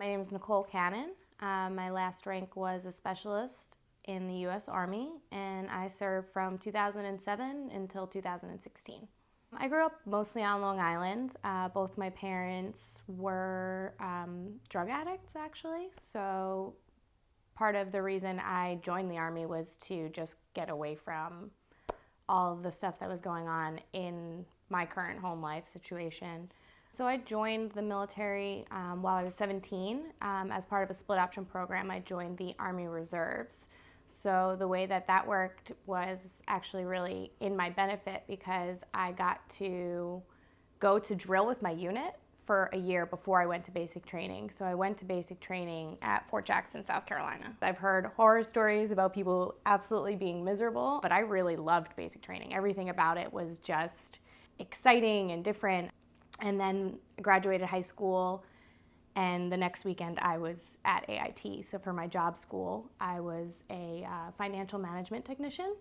My name is Nicole Cannon. My last rank was a specialist in the U.S. Army, and I served from 2007 until 2016. I grew up mostly on Long Island. Both my parents were drug addicts, actually, so part of the reason I joined the Army was to just get away from all of the stuff that was going on in my current home life situation. So I joined the military while I was 17. As part of a split option program, I joined the Army Reserves. So the way that that worked was actually really in my benefit because I got to go to drill with my unit for a year before I went to basic training. So I went to basic training at Fort Jackson, South Carolina. I've heard horror stories about people absolutely being miserable, but I really loved basic training. Everything about it was just exciting and different. And then graduated high school, and the next weekend I was at AIT. So for my job school, I was a financial management technician.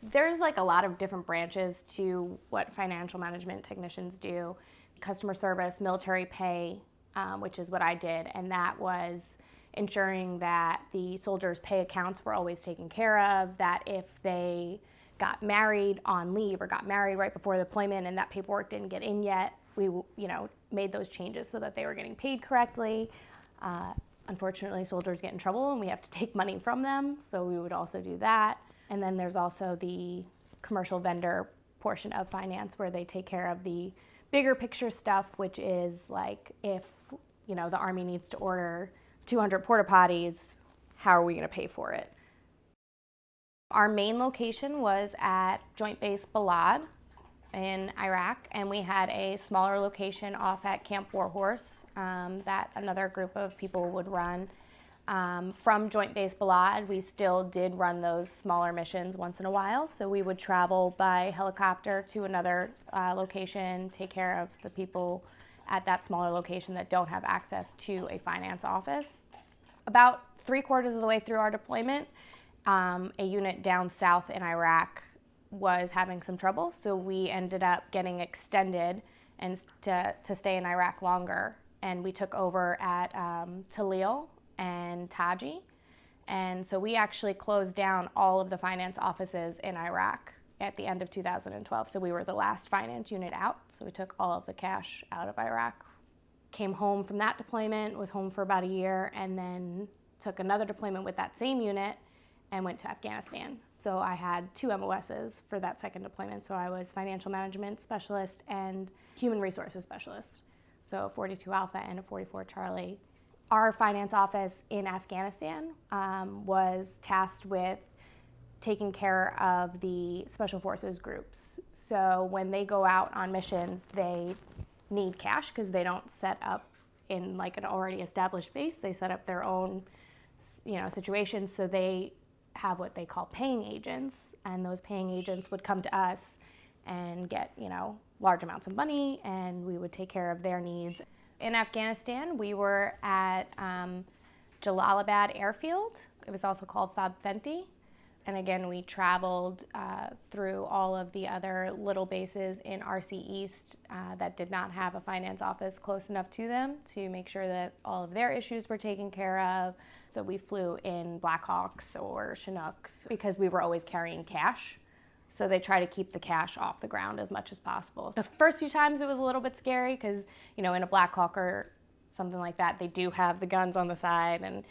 There's like a lot of different branches to what financial management technicians do. Customer service, military pay, which is what I did, and that was ensuring that the soldiers' pay accounts were always taken care of, that if they got married on leave or got married right before the deployment and that paperwork didn't get in yet, we made those changes so that they were getting paid correctly. Unfortunately, soldiers get in trouble and we have to take money from them, so we would also do that. And then there's also the commercial vendor portion of finance where they take care of the bigger picture stuff, which is like if the Army needs to order 200 porta potties, how are we going to pay for it? Our main location was at Joint Base Balad in Iraq, and we had a smaller location off at Camp Warhorse that another group of people would run. From Joint Base Balad, we still did run those smaller missions once in a while, so we would travel by helicopter to another location, take care of the people at that smaller location that don't have access to a finance office. About 3/4 of the way through our deployment, a unit down south in Iraq was having some trouble, so we ended up getting extended and to stay in Iraq longer, and we took over at Talil and Taji, and so we actually closed down all of the finance offices in Iraq at the end of 2012, so we were the last finance unit out, so we took all of the cash out of Iraq. Came home from that deployment, was home for about a year, and then took another deployment with that same unit and went to Afghanistan. So I had 2 MOSs for that second deployment. So I was financial management specialist and human resources specialist. So 42 Alpha and a 44 Charlie. Our finance office in Afghanistan was tasked with taking care of the special forces groups. So when they go out on missions, they need cash because they don't set up in like an already established base. They set up their own situation, so they have what they call paying agents, and those paying agents would come to us and get large amounts of money, and we would take care of their needs. In Afghanistan, we were at Jalalabad Airfield. It was also called Thab Fenti. And again, we traveled through all of the other little bases in RC East that did not have a finance office close enough to them to make sure that all of their issues were taken care of. So we flew in Blackhawks or Chinooks because we were always carrying cash. So they try to keep the cash off the ground as much as possible. The first few times it was a little bit scary because, in a Blackhawk or something like that, they do have the guns on the side, and,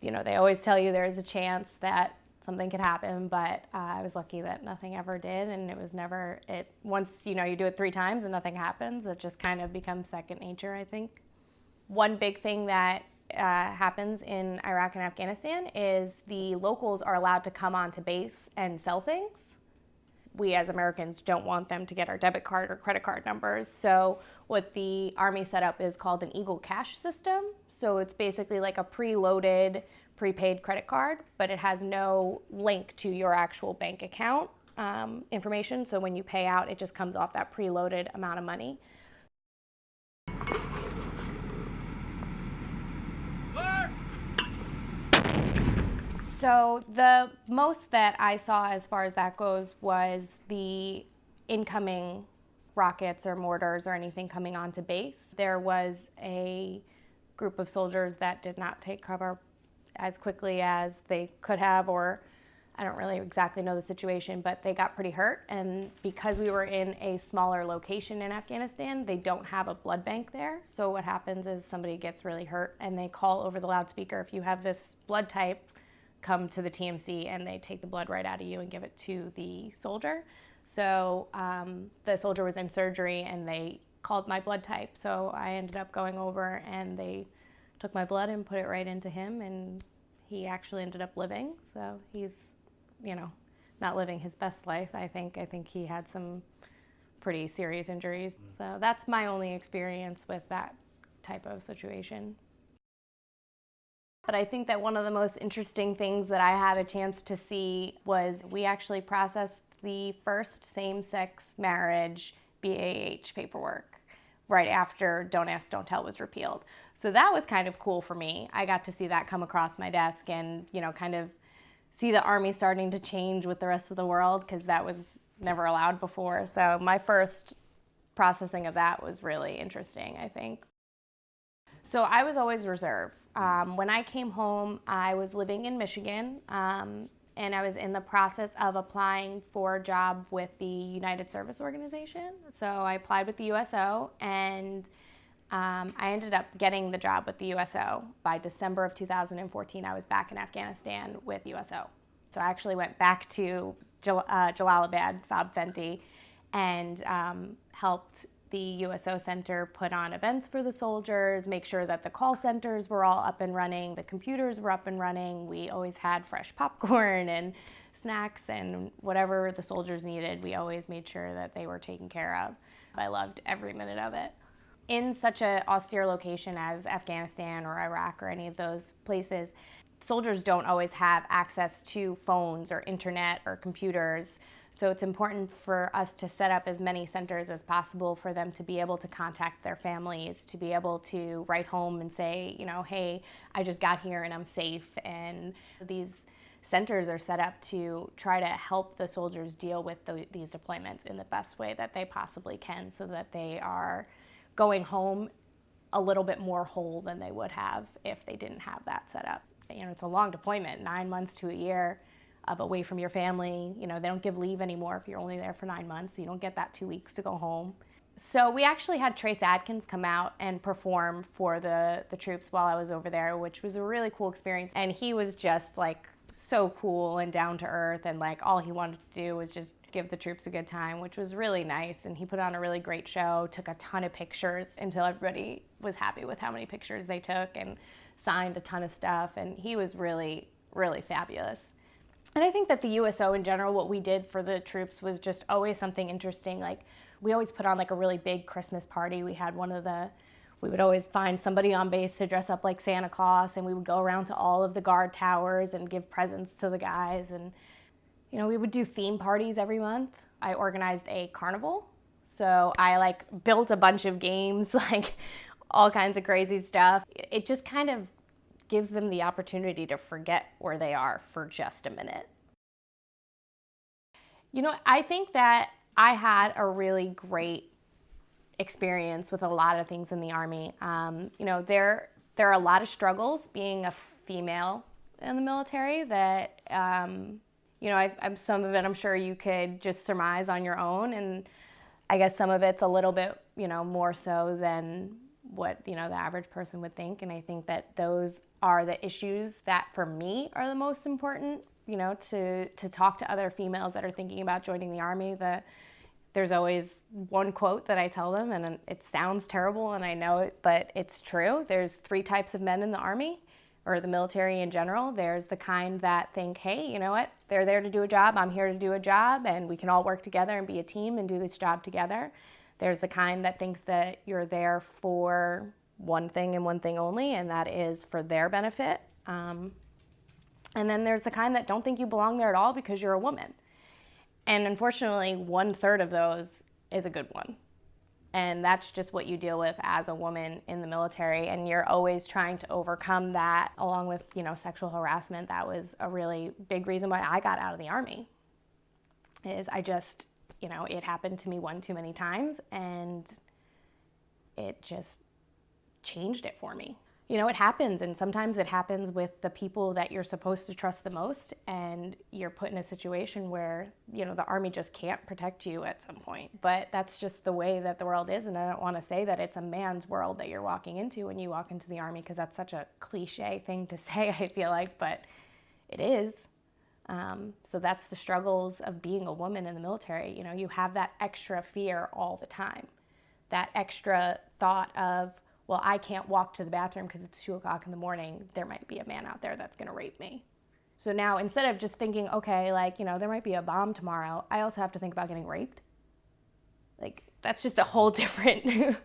they always tell you there's a chance that something could happen, but I was lucky that nothing ever did, and it was never, once you do it 3 times and nothing happens, it just kind of becomes second nature, I think. One big thing that happens in Iraq and Afghanistan is the locals are allowed to come onto base and sell things. We as Americans don't want them to get our debit card or credit card numbers, so what the Army set up is called an Eagle Cash system. So it's basically like a preloaded prepaid credit card, but it has no link to your actual bank account information. So when you pay out, it just comes off that preloaded amount of money. So the most that I saw as far as that goes was the incoming rockets or mortars or anything coming onto base. There was a group of soldiers that did not take cover as quickly as they could have, or I don't really exactly know the situation, but they got pretty hurt. And because we were in a smaller location in Afghanistan, they don't have a blood bank there. So what happens is somebody gets really hurt and they call over the loudspeaker, if you have this blood type, come to the TMC, and they take the blood right out of you and give it to the soldier. So the soldier was in surgery and they called my blood type. So I ended up going over and they took my blood and put it right into him, and he actually ended up living. So he's, not living his best life. I think he had some pretty serious injuries. So that's my only experience with that type of situation. But I think that one of the most interesting things that I had a chance to see was we actually processed the first same-sex marriage BAH paperwork right after Don't Ask, Don't Tell was repealed. So that was kind of cool for me. I got to see that come across my desk and, kind of see the Army starting to change with the rest of the world, because that was never allowed before. So my first processing of that was really interesting, I think. So I was always reserve. When I came home, I was living in Michigan, and I was in the process of applying for a job with the United Service Organization. So I applied with the USO, and I ended up getting the job with the USO. By December of 2014, I was back in Afghanistan with USO. So I actually went back to Jalalabad, Fob Fenty, and helped the USO Center put on events for the soldiers, make sure that the call centers were all up and running, the computers were up and running. We always had fresh popcorn and snacks and whatever the soldiers needed. We always made sure that they were taken care of. I loved every minute of it. In such an austere location as Afghanistan or Iraq or any of those places, soldiers don't always have access to phones or internet or computers. So it's important for us to set up as many centers as possible for them to be able to contact their families, to be able to write home and say, hey, I just got here and I'm safe. And these centers are set up to try to help the soldiers deal with these deployments in the best way that they possibly can, so that they are going home a little bit more whole than they would have if they didn't have that set up. It's a long deployment, 9 months to a year of away from your family. They don't give leave anymore if you're only there for 9 months. You don't get that 2 weeks to go home. So we actually had Trace Adkins come out and perform for the troops while I was over there, which was a really cool experience. And he was just so cool and down to earth, and all he wanted to do was just give the troops a good time, which was really nice. And he put on a really great show, took a ton of pictures until everybody was happy with how many pictures they took, and signed a ton of stuff. And he was really, really fabulous. And I think that the USO in general, what we did for the troops was just always something interesting. We always put on a really big Christmas party. We had we would always find somebody on base to dress up like Santa Claus, and we would go around to all of the guard towers and give presents to the guys. And, we would do theme parties every month. I organized a carnival. So I built a bunch of games, all kinds of crazy stuff. It just kind of gives them the opportunity to forget where they are for just a minute. I think that I had a really great experience with a lot of things in the Army. There are a lot of struggles being a female in the military that, some of it I'm sure you could just surmise on your own. And I guess some of it's a little bit, more so than what, the average person would think. And I think that those are the issues that for me are the most important, to talk to other females that are thinking about joining the Army. There's always one quote that I tell them, and it sounds terrible, and I know it, but it's true. There's 3 types of men in the Army, or the military in general. There's the kind that think, hey, you know what? They're there to do a job. I'm here to do a job, and we can all work together and be a team and do this job together. There's the kind that thinks that you're there for one thing and one thing only, and that is for their benefit. And then there's the kind that don't think you belong there at all because you're a woman. And unfortunately, 1/3 of those is a good one. And that's just what you deal with as a woman in the military. And you're always trying to overcome that, along with, sexual harassment. That was a really big reason why I got out of the Army. I just, it happened to me one too many times, and it just changed it for me. you know, it happens, and sometimes it happens with the people that you're supposed to trust the most, and you're put in a situation where, you know, the Army just can't protect you at some point. But that's just the way that the world is, and I don't want to say that it's a man's world that you're walking into when you walk into the Army, because that's such a cliche thing to say, I feel like, but it is. So that's the struggles of being a woman in the military. You know, you have that extra fear all the time, that extra thought of, well, I can't walk to the bathroom because it's 2 o'clock in the morning. There might be a man out there that's going to rape me. So now, instead of just thinking, okay, like, you know, there might be a bomb tomorrow, I also have to think about getting raped. Like, that's just a whole different,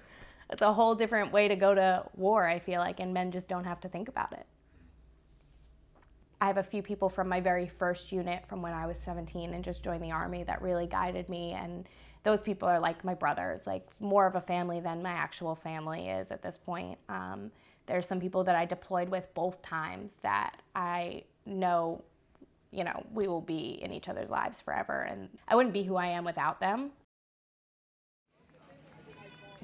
that's a whole different way to go to war, I feel like, and men just don't have to think about it. I have a few people from my very first unit from when I was 17 and just joined the Army that really guided me, and those people are like my brothers, like more of a family than my actual family is at this point. There's some people that I deployed with both times that I know, you know, we will be in each other's lives forever, and I wouldn't be who I am without them.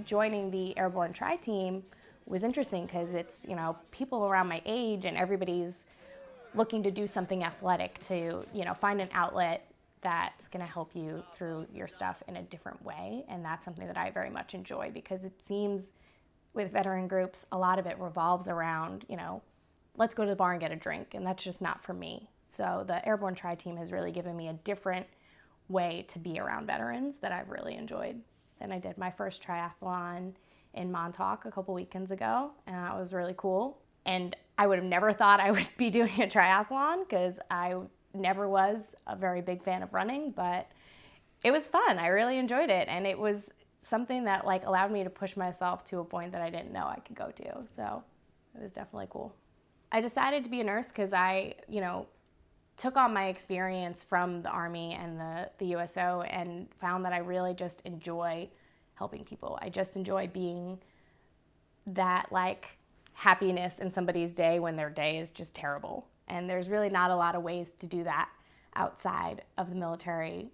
Joining the Airborne Tri-Team was interesting because it's, you know, people around my age, and everybody's looking to do something athletic to, you know, find an outlet that's going to help you through your stuff in a different way. And that's something that I very much enjoy, because it seems with veteran groups, a lot of it revolves around, you know, let's go to the bar and get a drink. And that's just not for me. So the Airborne Tri-Team has really given me a different way to be around veterans that I've really enjoyed. And I did my first triathlon in Montauk a couple weekends ago, and that was really cool. And I would have never thought I would be doing a triathlon, because I never was a very big fan of running, but it was fun. I really enjoyed it, and it was something that like allowed me to push myself to a point that I didn't know I could go to. So it was definitely cool. I decided to be a nurse because I, you know, took on my experience from the Army and the USO and found that I really just enjoy helping people. I just enjoy being that like happiness in somebody's day when their day is just terrible. And there's really not a lot of ways to do that outside of the military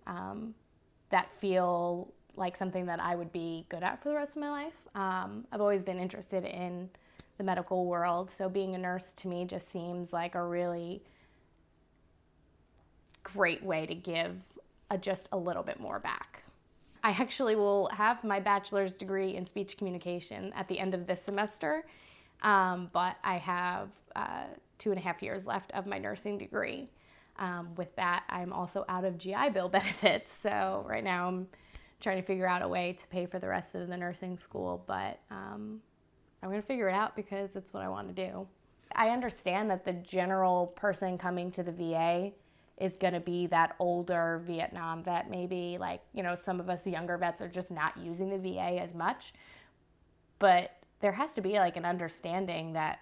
that feel like something that I would be good at for the rest of my life. I've always been interested in the medical world, so being a nurse to me just seems like a really great way to give just a little bit more back. I actually will have my bachelor's degree in speech communication at the end of this semester. But I have 2.5 years left of my nursing degree. With that, I'm also out of GI Bill benefits. So right now I'm trying to figure out a way to pay for the rest of the nursing school, but I'm going to figure it out because it's what I want to do. I understand that the general person coming to the VA is going to be that older Vietnam vet, maybe, like, you know, some of us younger vets are just not using the VA as much, but there has to be like an understanding that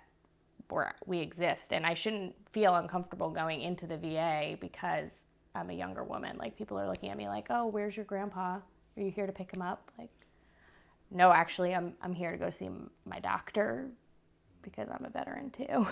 we exist, and I shouldn't feel uncomfortable going into the VA because I'm a younger woman. Like, people are looking at me like, oh, where's your grandpa? Are you here to pick him up? Like, no, actually, I'm here to go see my doctor because I'm a veteran too.